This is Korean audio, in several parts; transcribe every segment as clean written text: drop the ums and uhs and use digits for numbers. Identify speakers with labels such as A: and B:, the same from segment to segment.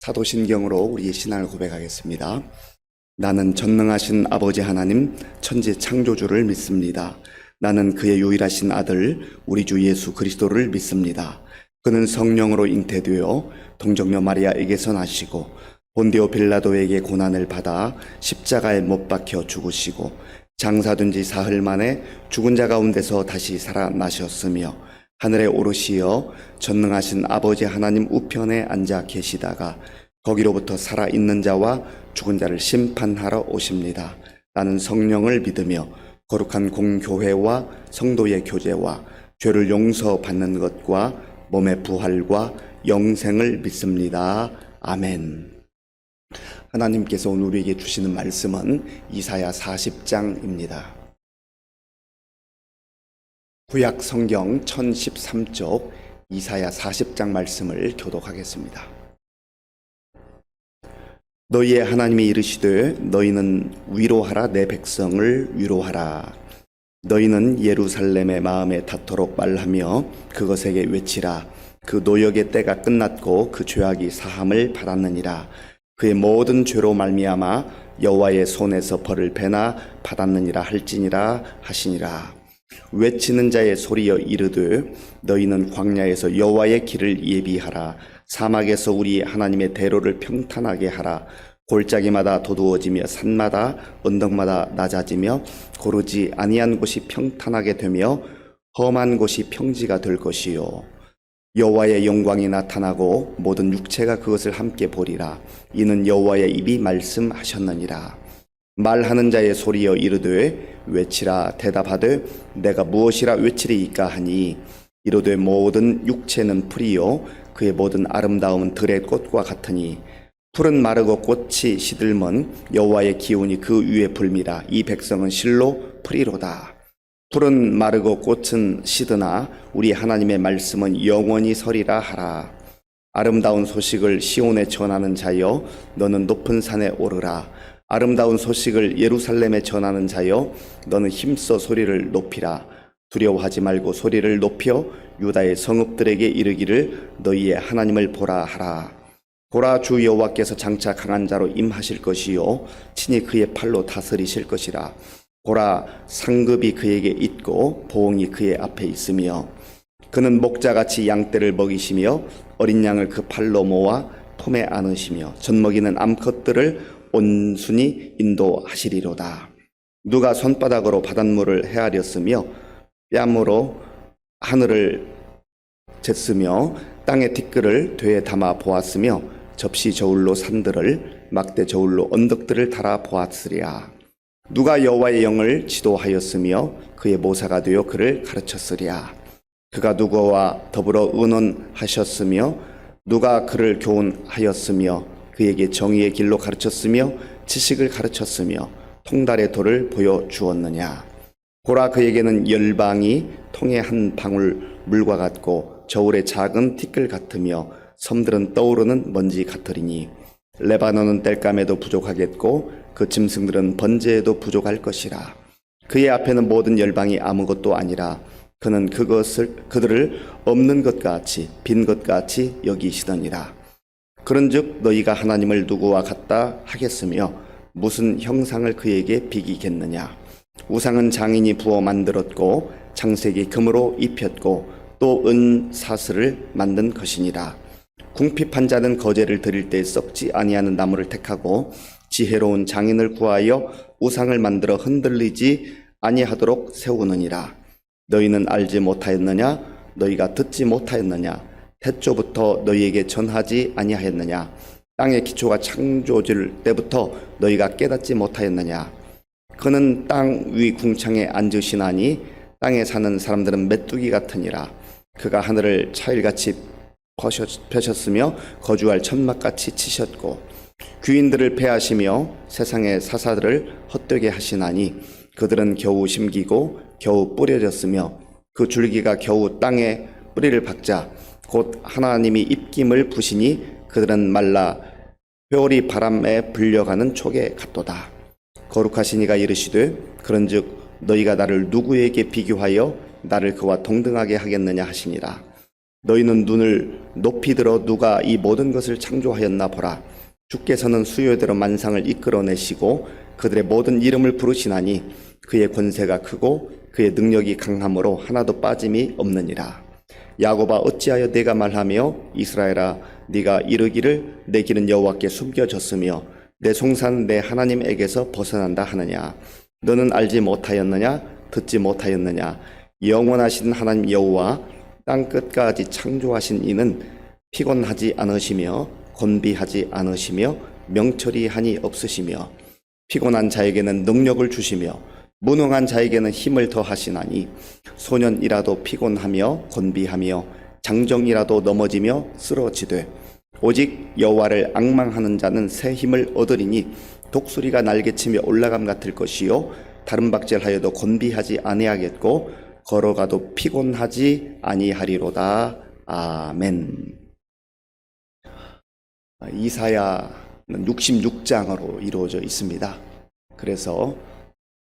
A: 사도신경으로 우리의 신앙을 고백하겠습니다. 나는 전능하신 아버지 하나님 천지 창조주를 믿습니다. 나는 그의 유일하신 아들 우리 주 예수 그리스도를 믿습니다. 그는 성령으로 잉태되어 동정녀 마리아에게서 나시고 본디오 빌라도에게 고난을 받아 십자가에 못 박혀 죽으시고 장사된 지 사흘 만에 죽은 자 가운데서 다시 살아나셨으며 하늘에 오르시어 전능하신 아버지 하나님 우편에 앉아 계시다가 거기로부터 살아있는 자와 죽은 자를 심판하러 오십니다. 나는 성령을 믿으며 거룩한 공교회와 성도의 교제와 죄를 용서받는 것과 몸의 부활과 영생을 믿습니다. 아멘. 하나님께서 오늘 우리에게 주시는 말씀은 이사야 40장입니다. 구약 성경 1013쪽 이사야 40장 말씀을 교독하겠습니다. 너희의 하나님이 이르시되 너희는 위로하라 내 백성을 위로하라. 너희는 예루살렘의 마음에 닿도록 말하며 그것에게 외치라. 그 노역의 때가 끝났고 그 죄악이 사함을 받았느니라. 그의 모든 죄로 말미암아 여호와의 손에서 벌을 배나 받았느니라 할지니라 하시니라. 외치는 자의 소리여 이르되 너희는 광야에서 여호와의 길을 예비하라. 사막에서 우리 하나님의 대로를 평탄하게 하라. 골짜기마다 도두어지며 산마다 언덕마다 낮아지며 고르지 아니한 곳이 평탄하게 되며 험한 곳이 평지가 될 것이요 여호와의 영광이 나타나고 모든 육체가 그것을 함께 보리라. 이는 여호와의 입이 말씀하셨느니라. 말하는 자의 소리여 이르되 외치라. 대답하되 내가 무엇이라 외치리이까 하니 이르되 모든 육체는 풀이요 그의 모든 아름다움은 들의 꽃과 같으니 풀은 마르고 꽃이 시들면 여호와의 기운이 그 위에 불미라. 이 백성은 실로 풀이로다. 풀은 마르고 꽃은 시드나 우리 하나님의 말씀은 영원히 서리라 하라. 아름다운 소식을 시온에 전하는 자여 너는 높은 산에 오르라. 아름다운 소식을 예루살렘에 전하는 자여 너는 힘써 소리를 높이라. 두려워하지 말고 소리를 높여 유다의 성읍들에게 이르기를 너희의 하나님을 보라 하라. 보라, 주 여호와께서 장차 강한 자로 임하실 것이요 친히 그의 팔로 다스리실 것이라. 보라, 상급이 그에게 있고 보응이 그의 앞에 있으며 그는 목자같이 양떼를 먹이시며 어린 양을 그 팔로 모아 품에 안으시며 젖먹이는 암컷들을 온순히 인도하시리로다. 누가 손바닥으로 바닷물을 헤아렸으며 뺨으로 하늘을 쟀으며 땅의 티끌을 되에 담아 보았으며 접시 저울로 산들을 막대 저울로 언덕들을 달아 보았으리야. 누가 여호와의 영을 지도하였으며 그의 모사가 되어 그를 가르쳤으리야. 그가 누구와 더불어 의논하셨으며 누가 그를 교훈하였으며 그에게 정의의 길로 가르쳤으며 지식을 가르쳤으며 통달의 도를 보여주었느냐. 보라, 그에게는 열방이 통의 한 방울 물과 같고 저울의 작은 티끌 같으며 섬들은 떠오르는 먼지 같으리니 레바논은 땔감에도 부족하겠고 그 짐승들은 번제에도 부족할 것이라. 그의 앞에는 모든 열방이 아무것도 아니라 그는 그들을 없는 것 같이 빈 것 같이 여기시더니라. 그런즉 너희가 하나님을 누구와 같다 하겠으며 무슨 형상을 그에게 비기겠느냐. 우상은 장인이 부어 만들었고 장색이 금으로 입혔고 또 은사슬을 만든 것이니라. 궁핍한 자는 거제를 드릴 때 썩지 아니하는 나무를 택하고 지혜로운 장인을 구하여 우상을 만들어 흔들리지 아니하도록 세우느니라. 너희는 알지 못하였느냐? 너희가 듣지 못하였느냐? 태초부터 너희에게 전하지 아니하였느냐? 땅의 기초가 창조될 때부터 너희가 깨닫지 못하였느냐? 그는 땅 위 궁창에 앉으시나니 땅에 사는 사람들은 메뚜기 같으니라. 그가 하늘을 차일같이 펴셨으며 거주할 천막같이 치셨고 귀인들을 패하시며 세상의 사사들을 헛되게 하시나니 그들은 겨우 심기고 겨우 뿌려졌으며 그 줄기가 겨우 땅에 뿌리를 박자 곧 하나님이 입김을 부시니 그들은 말라 회오리 바람에 불려가는 촉에 같도다. 거룩하신 이가 이르시되 그런즉 너희가 나를 누구에게 비교하여 나를 그와 동등하게 하겠느냐 하시니라. 너희는 눈을 높이 들어 누가 이 모든 것을 창조하였나 보라. 주께서는 수요대로 만상을 이끌어내시고 그들의 모든 이름을 부르시나니 그의 권세가 크고 그의 능력이 강함으로 하나도 빠짐이 없느니라. 야곱아 어찌하여 내가 말하며 이스라엘아 네가 이르기를 내 길은 여호와께 숨겨졌으며 내 송사는 내 하나님에게서 벗어난다 하느냐. 너는 알지 못하였느냐 듣지 못하였느냐. 영원하신 하나님 여호와 땅 끝까지 창조하신 이는 피곤하지 않으시며 곤비하지 않으시며 명철이 한이 없으시며 피곤한 자에게는 능력을 주시며 무능한 자에게는 힘을 더하시나니 소년이라도 피곤하며 곤비하며 장정이라도 넘어지며 쓰러지되 오직 여호와를 앙망하는 자는 새 힘을 얻으리니 독수리가 날개치며 올라감 같을 것이요 다른 박질하여도 곤비하지 아니하겠고 걸어가도 피곤하지 아니하리로다. 아멘. 이사야는 66장으로 이루어져 있습니다. 그래서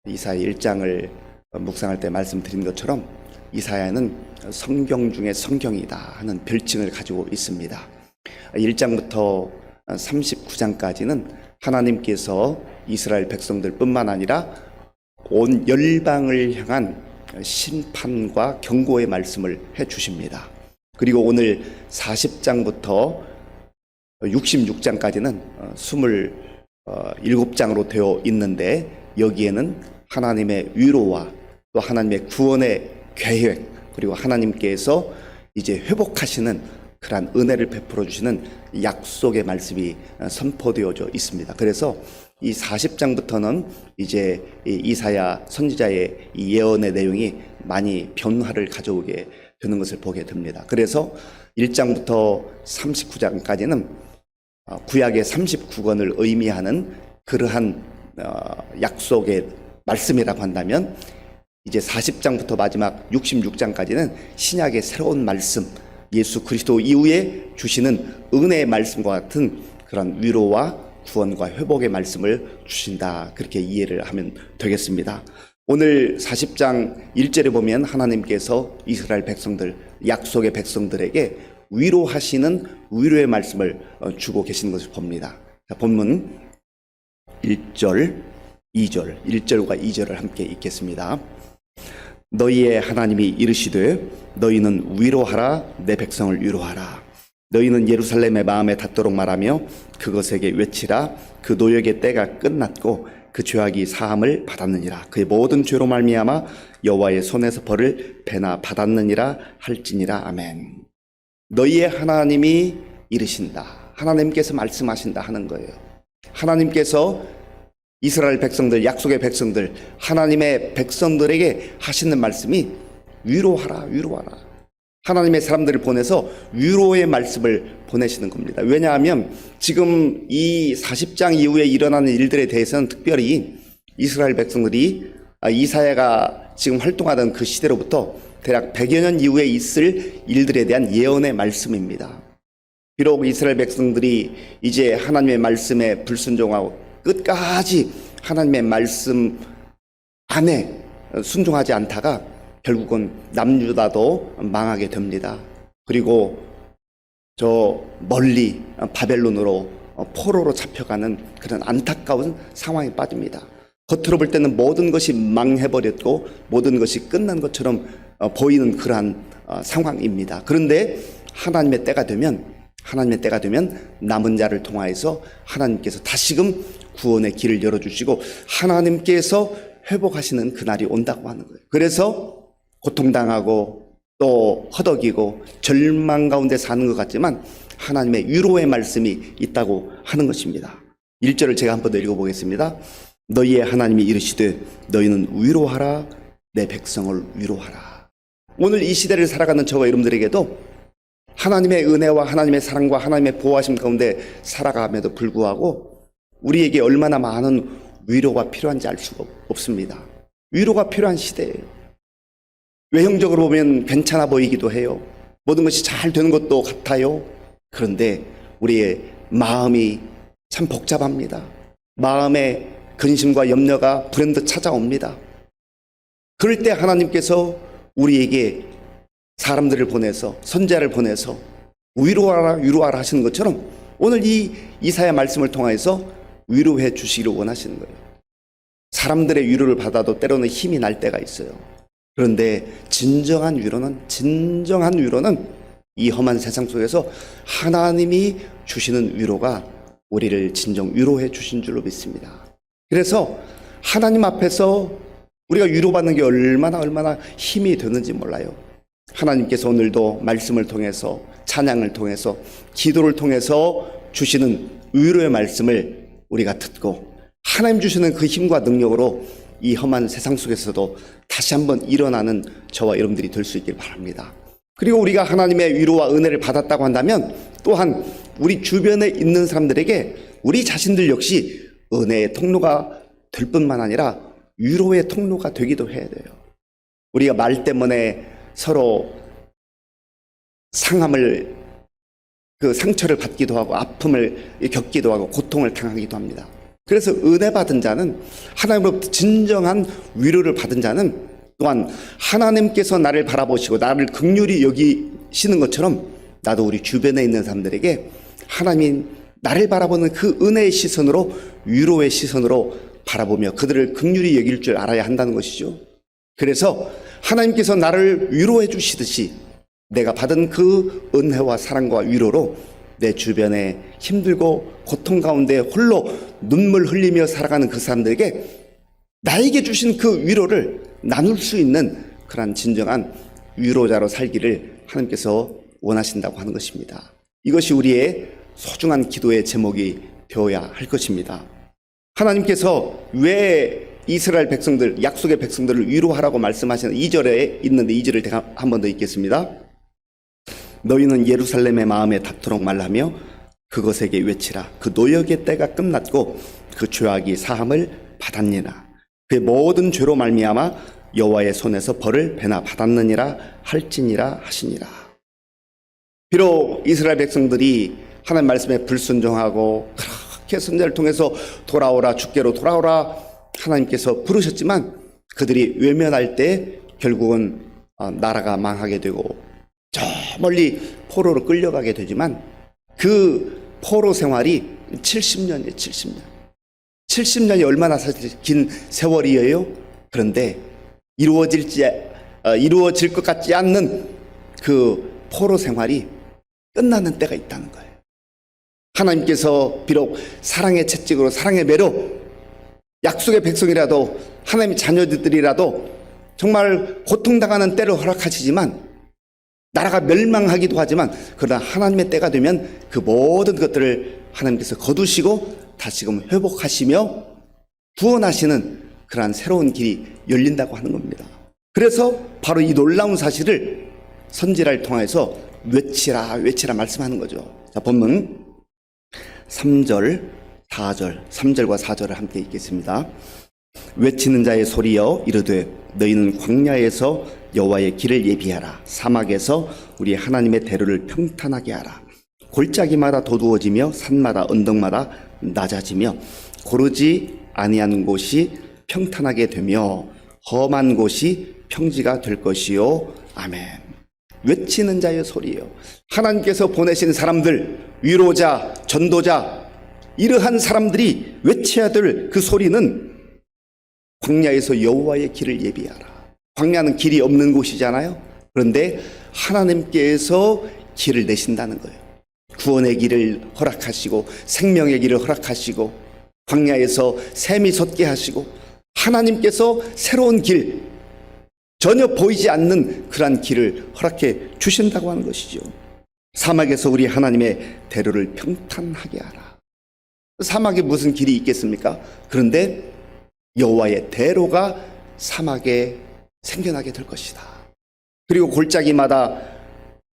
A: 이사야 1장을 묵상할 때 말씀드린 것처럼 이사야는 성경 중에 성경이다 하는 별칭을 가지고 있습니다. 1장부터 39장까지는 하나님께서 이스라엘 백성들뿐만 아니라 온 열방을 향한 심판과 경고의 말씀을 해주십니다. 그리고 오늘 40장부터 66장까지는 27장으로 되어 있는데 여기에는 하나님의 위로와 또 하나님의 구원의 계획 그리고 하나님께서 이제 회복하시는 그러한 은혜를 베풀어 주시는 약속의 말씀이 선포되어져 있습니다. 그래서 이 40장부터는 이제 이사야 선지자의 이 예언의 내용이 많이 변화를 가져오게 되는 것을 보게 됩니다. 그래서 1장부터 39장까지는 구약의 39권을 의미하는 그러한 약속의 말씀이라고 한다면 이제 40장부터 마지막 66장까지는 신약의 새로운 말씀, 예수 그리스도 이후에 주시는 은혜의 말씀과 같은 그런 위로와 구원과 회복의 말씀을 주신다. 그렇게 이해를 하면 되겠습니다. 오늘 40장 1절에 보면 하나님께서 이스라엘 백성들, 약속의 백성들에게 위로하시는 위로의 말씀을 주고 계시는 것을 봅니다. 자, 본문 1절, 2절, 1절과 2절을 함께 읽겠습니다. 너희의 하나님이 이르시되 너희는 위로하라 내 백성을 위로하라. 너희는 예루살렘의 마음에 닿도록 말하며 그것에게 외치라. 그 노역의 때가 끝났고 그 죄악이 사함을 받았느니라. 그의 모든 죄로 말미암아 여호와의 손에서 벌을 배나 받았느니라 할지니라. 아멘. 너희의 하나님이 이르신다. 하나님께서 말씀하신다 하는 거예요. 하나님께서 이스라엘 백성들, 약속의 백성들, 하나님의 백성들에게 하시는 말씀이 위로하라, 위로하라. 하나님의 사람들을 보내서 위로의 말씀을 보내시는 겁니다. 왜냐하면 지금 이 40장 이후에 일어나는 일들에 대해서는 특별히 이스라엘 백성들이 이사야가 지금 활동하던 그 시대로부터 대략 100여 년 이후에 있을 일들에 대한 예언의 말씀입니다. 비록 이스라엘 백성들이 이제 하나님의 말씀에 불순종하고 끝까지 하나님의 말씀 안에 순종하지 않다가 결국은 남유다도 망하게 됩니다. 그리고 저 멀리 바벨론으로 포로로 잡혀가는 그런 안타까운 상황에 빠집니다. 겉으로 볼 때는 모든 것이 망해버렸고 모든 것이 끝난 것처럼 보이는 그러한 상황입니다. 그런데 하나님의 때가 되면 남은 자를 통하여서 하나님께서 다시금 구원의 길을 열어주시고 하나님께서 회복하시는 그날이 온다고 하는 거예요. 그래서 고통당하고 또 허덕이고 절망 가운데 사는 것 같지만 하나님의 위로의 말씀이 있다고 하는 것입니다. 1절을 제가 한번 더 읽어보겠습니다. 너희의 하나님이 이르시되 너희는 위로하라 내 백성을 위로하라. 오늘 이 시대를 살아가는 저와 여러분들에게도 하나님의 은혜와 하나님의 사랑과 하나님의 보호하심 가운데 살아감에도 불구하고 우리에게 얼마나 많은 위로가 필요한지 알 수가 없습니다. 위로가 필요한 시대예요. 외형적으로 보면 괜찮아 보이기도 해요. 모든 것이 잘 되는 것도 같아요. 그런데 우리의 마음이 참 복잡합니다. 마음에 근심과 염려가 불현듯 찾아옵니다. 그럴 때 하나님께서 우리에게 사람들을 보내서, 선지자를 보내서 위로하라 위로하라 하시는 것처럼 오늘 이 이사야 말씀을 통해서 위로해 주시기를 원하시는 거예요. 사람들의 위로를 받아도 때로는 힘이 날 때가 있어요. 그런데 진정한 위로는 이 험한 세상 속에서 하나님이 주시는 위로가 우리를 진정 위로해 주신 줄로 믿습니다. 그래서 하나님 앞에서 우리가 위로받는 게 얼마나 힘이 되는지 몰라요. 하나님께서 오늘도 말씀을 통해서, 찬양을 통해서, 기도를 통해서 주시는 위로의 말씀을 우리가 듣고 하나님 주시는 그 힘과 능력으로 이 험한 세상 속에서도 다시 한번 일어나는 저와 여러분들이 될 수 있길 바랍니다. 그리고 우리가 하나님의 위로와 은혜를 받았다고 한다면 또한 우리 주변에 있는 사람들에게 우리 자신들 역시 은혜의 통로가 될 뿐만 아니라 위로의 통로가 되기도 해야 돼요. 우리가 말 때문에 서로 그 상처를 받기도 하고 아픔을 겪기도 하고 고통을 당하기도 합니다. 그래서 은혜 받은 자는, 하나님으로부터 진정한 위로를 받은 자는 또한 하나님께서 나를 바라보시고 나를 긍휼히 여기시는 것처럼 나도 우리 주변에 있는 사람들에게 하나님이 나를 바라보는 그 은혜의 시선으로, 위로의 시선으로 바라보며 그들을 긍휼히 여길 줄 알아야 한다는 것이죠. 그래서 하나님께서 나를 위로해 주시듯이 내가 받은 그 은혜와 사랑과 위로로 내 주변에 힘들고 고통 가운데 홀로 눈물 흘리며 살아가는 그 사람들에게 나에게 주신 그 위로를 나눌 수 있는 그런 진정한 위로자로 살기를 하나님께서 원하신다고 하는 것입니다. 이것이 우리의 소중한 기도의 제목이 되어야 할 것입니다. 하나님께서 왜 이스라엘 백성들, 약속의 백성들을 위로하라고 말씀하시는 2절에 있는데 2절을 제가 한 번 더 읽겠습니다. 너희는 예루살렘의 마음에 닿도록 말하며 그것에게 외치라. 그 노역의 때가 끝났고 그 죄악이 사함을 받았느니라. 그의 모든 죄로 말미암아 여호와의 손에서 벌을 배나 받았느니라 할지니라 하시니라. 비록 이스라엘 백성들이 하나님 말씀에 불순종하고 그렇게 선지자를 통해서 돌아오라, 주께로 돌아오라 하나님께서 부르셨지만 그들이 외면할 때 결국은 나라가 망하게 되고 저 멀리 포로로 끌려가게 되지만 그 포로 생활이 70년이에요. 70년이 얼마나 사실 긴 세월이에요. 그런데 이루어질 것 같지 않는 그 포로 생활이 끝나는 때가 있다는 거예요. 하나님께서 비록 사랑의 채찍으로, 사랑의 매로 약속의 백성이라도, 하나님의 자녀들이라도 정말 고통당하는 때를 허락하시지만 나라가 멸망하기도 하지만 그러나 하나님의 때가 되면 그 모든 것들을 하나님께서 거두시고 다시금 회복하시며 구원하시는 그러한 새로운 길이 열린다고 하는 겁니다. 그래서 바로 이 놀라운 사실을 선지자를 통해서 외치라 말씀하는 거죠. 자, 본문 3절, 4절, 3절과 4절을 함께 읽겠습니다. 외치는 자의 소리여 이르되 너희는 광야에서 여호와의 길을 예비하라. 사막에서 우리 하나님의 대로를 평탄하게 하라. 골짜기마다 도두어지며 산마다 언덕마다 낮아지며 고르지 아니한 곳이 평탄하게 되며 험한 곳이 평지가 될 것이요. 아멘. 외치는 자의 소리요. 하나님께서 보내신 사람들, 위로자, 전도자, 이러한 사람들이 외쳐야 될 그 소리는 광야에서 여호와의 길을 예비하라. 광야는 길이 없는 곳이잖아요. 그런데 하나님께서 길을 내신다는 거예요. 구원의 길을 허락하시고 생명의 길을 허락하시고 광야에서 샘이 솟게 하시고 하나님께서 새로운 길, 전혀 보이지 않는 그러한 길을 허락해 주신다고 하는 것이죠. 사막에서 우리 하나님의 대로를 평탄하게 하라. 사막에 무슨 길이 있겠습니까? 그런데 여호와의 대로가 사막에 생겨나게 될 것이다. 그리고 골짜기마다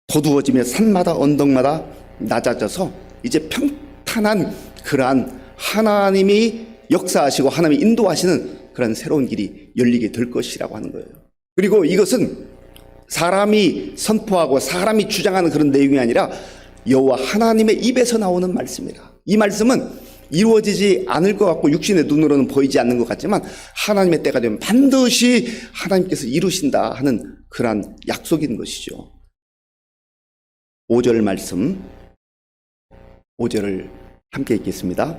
A: 도두어지며 산마다 언덕마다 낮아져서 이제 평탄한 그러한 하나님이 역사하시고 하나님이 인도하시는 그런 새로운 길이 열리게 될 것이라고 하는 거예요. 그리고 이것은 사람이 선포하고 사람이 주장하는 그런 내용이 아니라 여호와 하나님의 입에서 나오는 말씀이라. 이 말씀은 이루어지지 않을 것 같고 육신의 눈으로는 보이지 않는 것 같지만 하나님의 때가 되면 반드시 하나님께서 이루신다 하는 그러한 약속인 것이죠. 5절 말씀, 5절을 함께 읽겠습니다.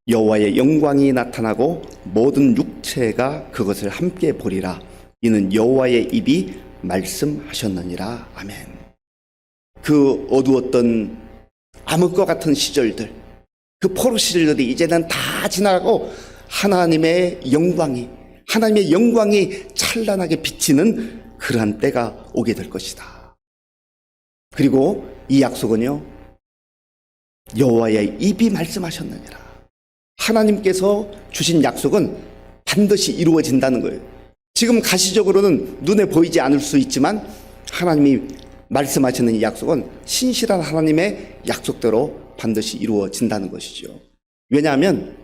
A: 여호와의 영광이 나타나고 모든 육체가 그것을 함께 보리라. 이는 여호와의 입이 말씀하셨느니라. 아멘. 그 어두웠던 암흑과 같은 시절들, 그 포로 시절들이 이제는 다 지나가고 하나님의 영광이 찬란하게 비치는 그러한 때가 오게 될 것이다. 그리고 이 약속은요, 여호와의 입이 말씀하셨느니라. 하나님께서 주신 약속은 반드시 이루어진다는 거예요. 지금 가시적으로는 눈에 보이지 않을 수 있지만 하나님이 말씀하시는 이 약속은 신실한 하나님의 약속대로 반드시 이루어진다는 것이죠. 왜냐하면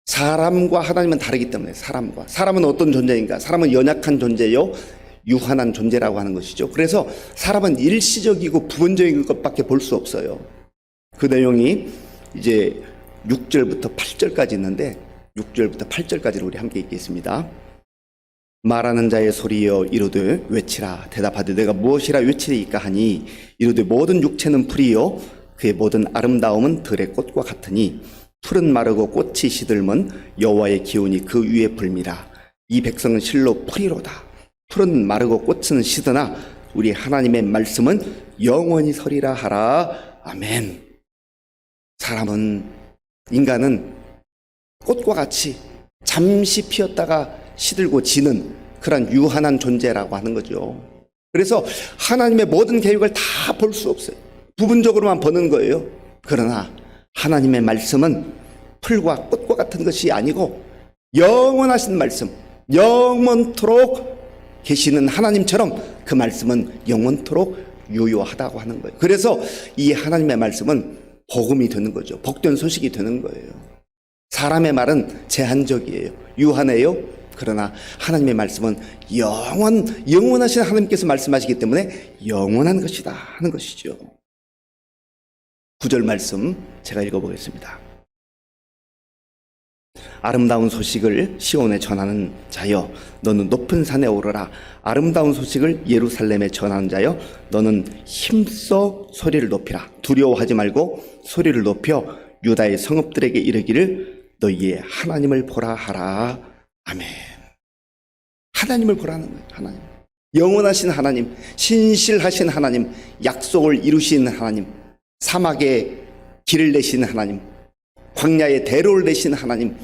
A: 사람과 하나님은 다르기 때문에. 사람은 어떤 존재인가? 사람은 연약한 존재요, 유한한 존재라고 하는 것이죠. 그래서 사람은 일시적이고 부분적인 것밖에 볼 수 없어요. 그 내용이 이제 6절부터 8절까지 있는데 6절부터 8절까지를 우리 함께 읽겠습니다. 말하는 자의 소리여 이르되 외치라. 대답하되 내가 무엇이라 외치리이까 하니 이르되 모든 육체는 풀이요 그의 모든 아름다움은 들의 꽃과 같으니 풀은 마르고 꽃이 시들면 여호와의 기운이 그 위에 불미라. 이 백성은 실로 풀이로다. 풀은 마르고 꽃은 시드나 우리 하나님의 말씀은 영원히 서리라 하라. 아멘. 인간은 꽃과 같이 잠시 피었다가 시들고 지는 그런 유한한 존재라고 하는 거죠. 그래서 하나님의 모든 계획을 다 볼 수 없어요. 부분적으로만 보는 거예요. 그러나 하나님의 말씀은 풀과 꽃과 같은 것이 아니고 영원하신 말씀, 영원토록 계시는 하나님처럼 그 말씀은 영원토록 유효하다고 하는 거예요. 그래서 이 하나님의 말씀은 복음이 되는 거죠. 복된 소식이 되는 거예요. 사람의 말은 제한적이에요. 유한해요. 그러나 하나님의 말씀은 영원하신 하나님께서 말씀하시기 때문에 영원한 것이다 하는 것이죠. 9절 말씀 제가 읽어보겠습니다. 아름다운 소식을 시온에 전하는 자여 너는 높은 산에 오르라. 아름다운 소식을 예루살렘에 전하는 자여 너는 힘써 소리를 높이라. 두려워하지 말고 소리를 높여 유다의 성읍들에게 이르기를 너희의 하나님을 보라 하라. 아멘. 하나님을 보라는 거예요. 하나님, 영원하신 하나님, 신실하신 하나님, 약속을 이루시는 하나님, 사막에 길을 내신 하나님, 광야에 대로를 내신 하나님,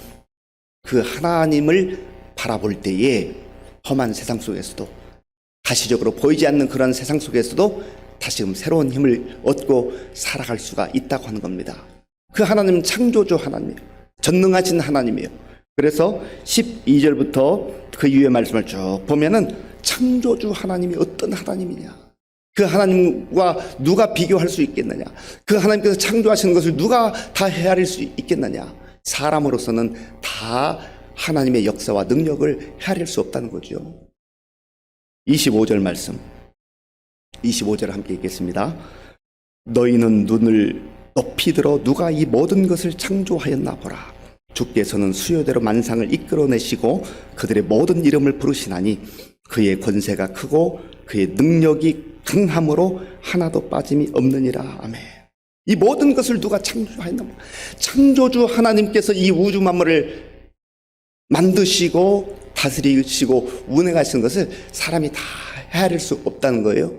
A: 그 하나님을 바라볼 때에 험한 세상 속에서도, 가시적으로 보이지 않는 그런 세상 속에서도 다시금 새로운 힘을 얻고 살아갈 수가 있다고 하는 겁니다. 그 하나님은 창조주 하나님이에요. 전능하신 하나님이에요. 그래서 12절부터 그 이후의 말씀을 쭉 보면은 창조주 하나님이 어떤 하나님이냐, 그 하나님과 누가 비교할 수 있겠느냐, 그 하나님께서 창조하시는 것을 누가 다 헤아릴 수 있겠느냐, 사람으로서는 다 하나님의 역사와 능력을 헤아릴 수 없다는 거죠. 25절 말씀, 25절을 함께 읽겠습니다. 너희는 눈을 높이 들어 누가 이 모든 것을 창조하였나 보라. 주께서는 수요대로 만상을 이끌어내시고 그들의 모든 이름을 부르시나니 그의 권세가 크고 그의 능력이 강함으로 하나도 빠짐이 없느니라. 아멘. 이 모든 것을 누가 창조하였나 보라. 창조주 하나님께서 이 우주 만물을 만드시고 다스리시고 운행하시는 것을 사람이 다 헤아릴 수 없다는 거예요.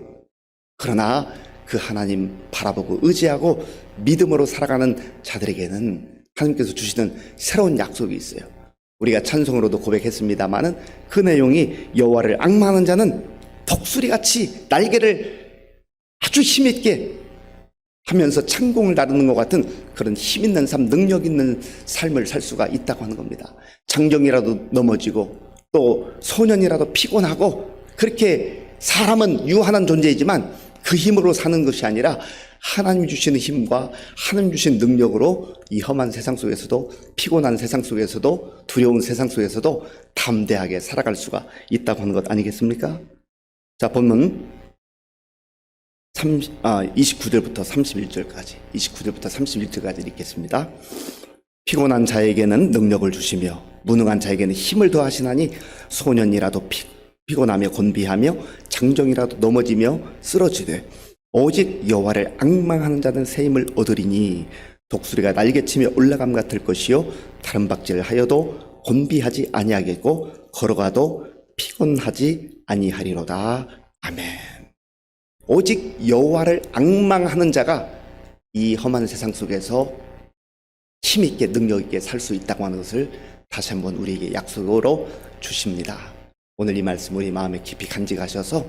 A: 그러나 그 하나님 바라보고 의지하고 믿음으로 살아가는 자들에게는 하나님께서 주시는 새로운 약속이 있어요. 우리가 찬송으로도 고백했습니다마는 그 내용이 여호와를 앙망하는 자는 독수리같이 날개를 아주 힘있게 하면서 창공을 나르는 것 같은 그런 힘있는 삶, 능력 있는 삶을 살 수가 있다고 하는 겁니다. 장정이라도 넘어지고 또 소년이라도 피곤하고, 그렇게 사람은 유한한 존재이지만 그 힘으로 사는 것이 아니라 하나님 주시는 힘과 하나님 주신 능력으로 이 험한 세상 속에서도, 피곤한 세상 속에서도, 두려운 세상 속에서도 담대하게 살아갈 수가 있다고 하는 것 아니겠습니까? 자, 본문 29절부터 31절까지 읽겠습니다. 피곤한 자에게는 능력을 주시며 무능한 자에게는 힘을 더하시나니 소년이라도 피곤하며 곤비하며 장정이라도 넘어지며 쓰러지되 오직 여호와를 앙망하는 자는 새 힘을 얻으리니 독수리가 날개치며 올라감 같을 것이요 다른 박질을 하여도 곤비하지 아니하겠고 걸어가도 피곤하지 아니하리로다. 아멘. 오직 여호와를 앙망하는 자가 이 험한 세상 속에서 힘있게 능력있게 살 수 있다고 하는 것을 다시 한번 우리에게 약속으로 주십니다. 오늘 이 말씀 우리 마음에 깊이 간직하셔서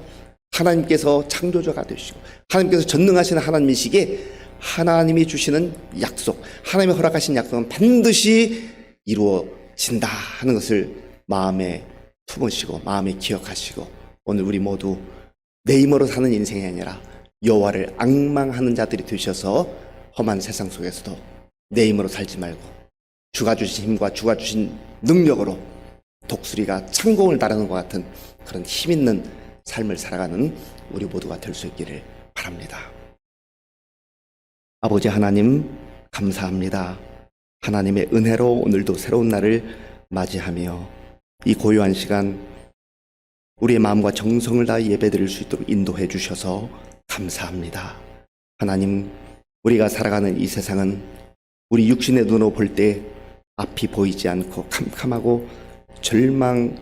A: 하나님께서 창조주가 되시고 하나님께서 전능하신 하나님이시기에 하나님이 주시는 약속, 하나님이 허락하신 약속은 반드시 이루어진다 하는 것을 마음에 품으시고 마음에 기억하시고 오늘 우리 모두 내 힘으로 사는 인생이 아니라 여호와를 앙망하는 자들이 되셔서 험한 세상 속에서도 내 힘으로 살지 말고 주가 주신 힘과 주가 주신 능력으로 독수리가 창공을 다루는 것 같은 그런 힘있는 삶을 살아가는 우리 모두가 될 수 있기를 바랍니다. 아버지 하나님 감사합니다. 하나님의 은혜로 오늘도 새로운 날을 맞이하며 이 고요한 시간 우리의 마음과 정성을 다해 예배드릴 수 있도록 인도해 주셔서 감사합니다. 하나님, 우리가 살아가는 이 세상은 우리 육신의 눈으로 볼 때 앞이 보이지 않고 캄캄하고 절망의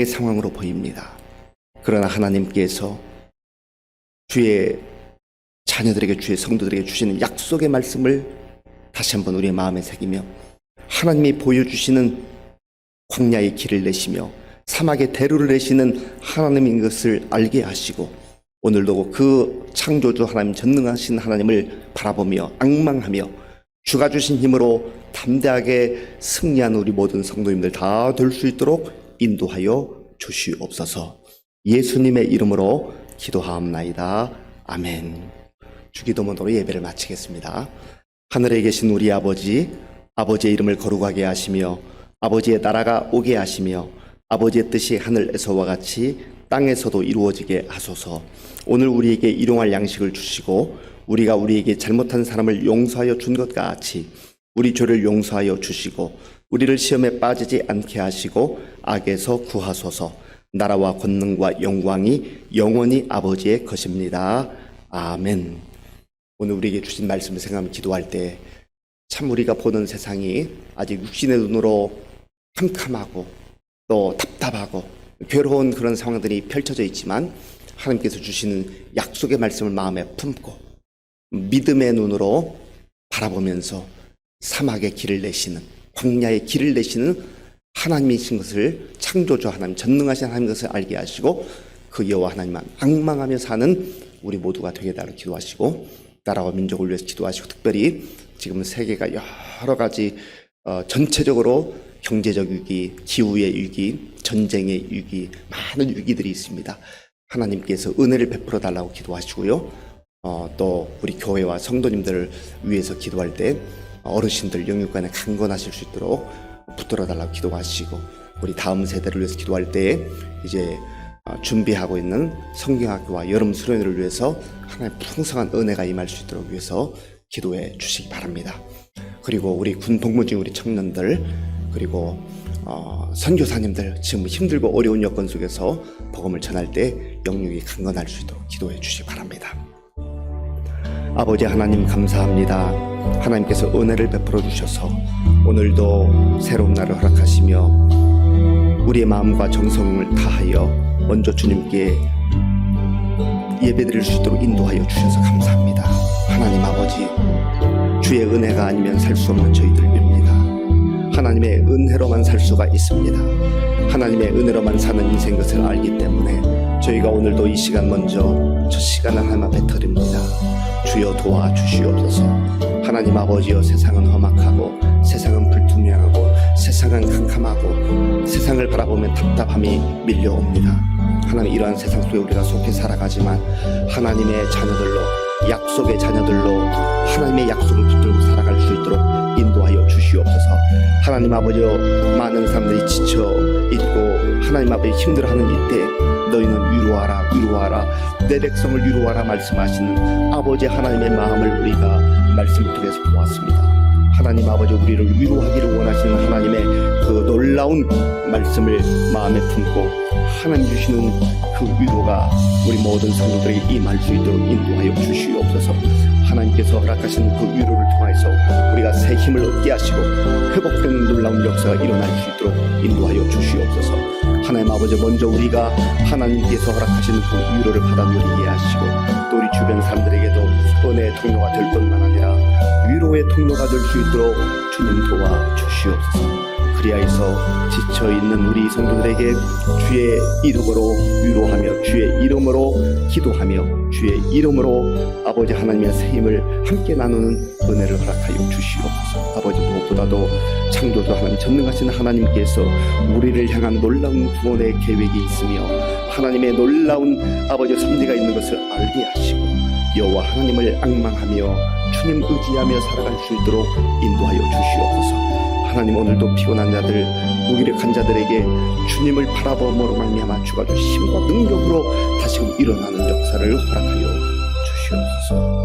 A: 상황으로 보입니다. 그러나 하나님께서 주의 자녀들에게 주의 성도들에게 주시는 약속의 말씀을 다시 한번 우리의 마음에 새기며 하나님이 보여주시는 광야의 길을 내시며 사막의 대로를 내시는 하나님인 것을 알게 하시고 오늘도 그 창조주 하나님 전능하신 하나님을 바라보며 앙망하며 주가 주신 힘으로 담대하게 승리하는 우리 모든 성도님들 다 될 수 있도록 인도하여 주시옵소서. 예수님의 이름으로 기도하옵나이다. 아멘. 주기도문으로 예배를 마치겠습니다. 하늘에 계신 우리 아버지, 아버지의 이름을 거룩하게 하시며 아버지의 나라가 오게 하시며 아버지의 뜻이 하늘에서와 같이 땅에서도 이루어지게 하소서. 오늘 우리에게 일용할 양식을 주시고 우리가 우리에게 잘못한 사람을 용서하여 준 것 같이 우리 죄를 용서하여 주시고 우리를 시험에 빠지지 않게 하시고 악에서 구하소서. 나라와 권능과 영광이 영원히 아버지의 것입니다. 아멘. 오늘 우리에게 주신 말씀을 생각하며 기도할 때 참 우리가 보는 세상이 아직 육신의 눈으로 캄캄하고 또 답답하고 괴로운 그런 상황들이 펼쳐져 있지만 하나님께서 주시는 약속의 말씀을 마음에 품고 믿음의 눈으로 바라보면서 사막의 길을 내시는 광야의 길을 내시는 하나님이신 것을 창조주 하나님 전능하신 하나님인 것을 알게 하시고 그 여호와 하나님만 앙망하며 사는 우리 모두가 되게 달라 기도하시고 나라와 민족을 위해서 기도하시고 특별히 지금 세계가 여러 가지 전체적으로 경제적 위기, 기후의 위기, 전쟁의 위기, 많은 위기들이 있습니다. 하나님께서 은혜를 베풀어 달라고 기도하시고요. 또 우리 교회와 성도님들을 위해서 기도할 때 어르신들 영육간에 강건하실 수 있도록 붙들어 달라고 기도하시고 우리 다음 세대를 위해서 기도할 때 이제 준비하고 있는 성경학교와 여름 수련회를 위해서 하나님의 풍성한 은혜가 임할 수 있도록 위해서 기도해 주시기 바랍니다. 그리고 우리 군 복무 중인 우리 청년들 그리고 선교사님들 지금 힘들고 어려운 여건 속에서 복음을 전할 때 영육이 강건할 수 있도록 기도해 주시기 바랍니다. 아버지 하나님 감사합니다. 하나님께서 은혜를 베풀어 주셔서 오늘도 새로운 날을 허락하시며 우리의 마음과 정성을 다하여 먼저 주님께 예배드릴 수 있도록 인도하여 주셔서 감사합니다. 하나님 아버지, 주의 은혜가 아니면 살 수 없는 저희들입니다. 하나님의 은혜로만 살 수가 있습니다. 하나님의 은혜로만 사는 인생 것을 알기 때문에 저희가 오늘도 이 시간 먼저 첫 시간을 하나님 앞에 드립니다. 주여 도와주시옵소서. 하나님 아버지여, 세상은 험악하고 세상은 불투명하고 세상은 캄캄하고 세상을 바라보면 답답함이 밀려옵니다. 하나님, 이러한 세상 속에 우리가 속해 살아가지만 하나님의 자녀들로, 약속의 자녀들로 하나님의 약속을 붙들고 살아갈 수 있도록 인도하여 주시옵소서. 하나님 아버지여, 많은 사람들이 지쳐 있고 하나님 앞에 힘들어하는 이때 너희는 위로하라, 위로하라, 내 백성을 위로하라 말씀하시는 아버지 하나님의 마음을 우리가 말씀을 통해서 보았습니다. 하나님 아버지, 우리를 위로하기를 원하시는 하나님의 그 놀라운 말씀을 마음에 품고 하나님 주시는 그 위로가 우리 모든 성도들에게 임할 수 있도록 인도하여 주시옵소서. 하나님께서 허락하신 그 위로를 통해서 우리가 새 힘을 얻게 하시고 회복되는 놀라운 역사가 일어날 수 있도록 인도하여 주시옵소서. 하나님 아버지, 먼저 우리가 하나님께서 허락하시는 그 위로를 받아 누리게 하시고 또 우리 주변 사람들에게도 은혜의 통로가 될 뿐만 아니라 위로의 통로가 될 수 있도록 주님 도와 주시옵소서. 그리하여서 지쳐있는 우리 성도들에게 주의 이름으로 위로하며 주의 이름으로 기도하며 주의 이름으로 아버지 하나님의 새 힘을 함께 나누는 은혜를 허락하여 주시옵소서. 아버지, 무엇보다도 창조주 하나님, 전능하신 하나님께서 우리를 향한 놀라운 구원의 계획이 있으며 하나님의 놀라운 아버지 섭리가 있는 것을 알게 하시고 여호와 하나님을 앙망하며 주님 의지하며 살아갈 수 있도록 인도하여 주시옵소서. 하나님, 오늘도 피곤한 자들, 무기력한 자들에게 주님을 바라봄으로 말미암아 주가 주신 힘과 능력으로 다시금 일어나는 역사를 허락하여 주시옵소서.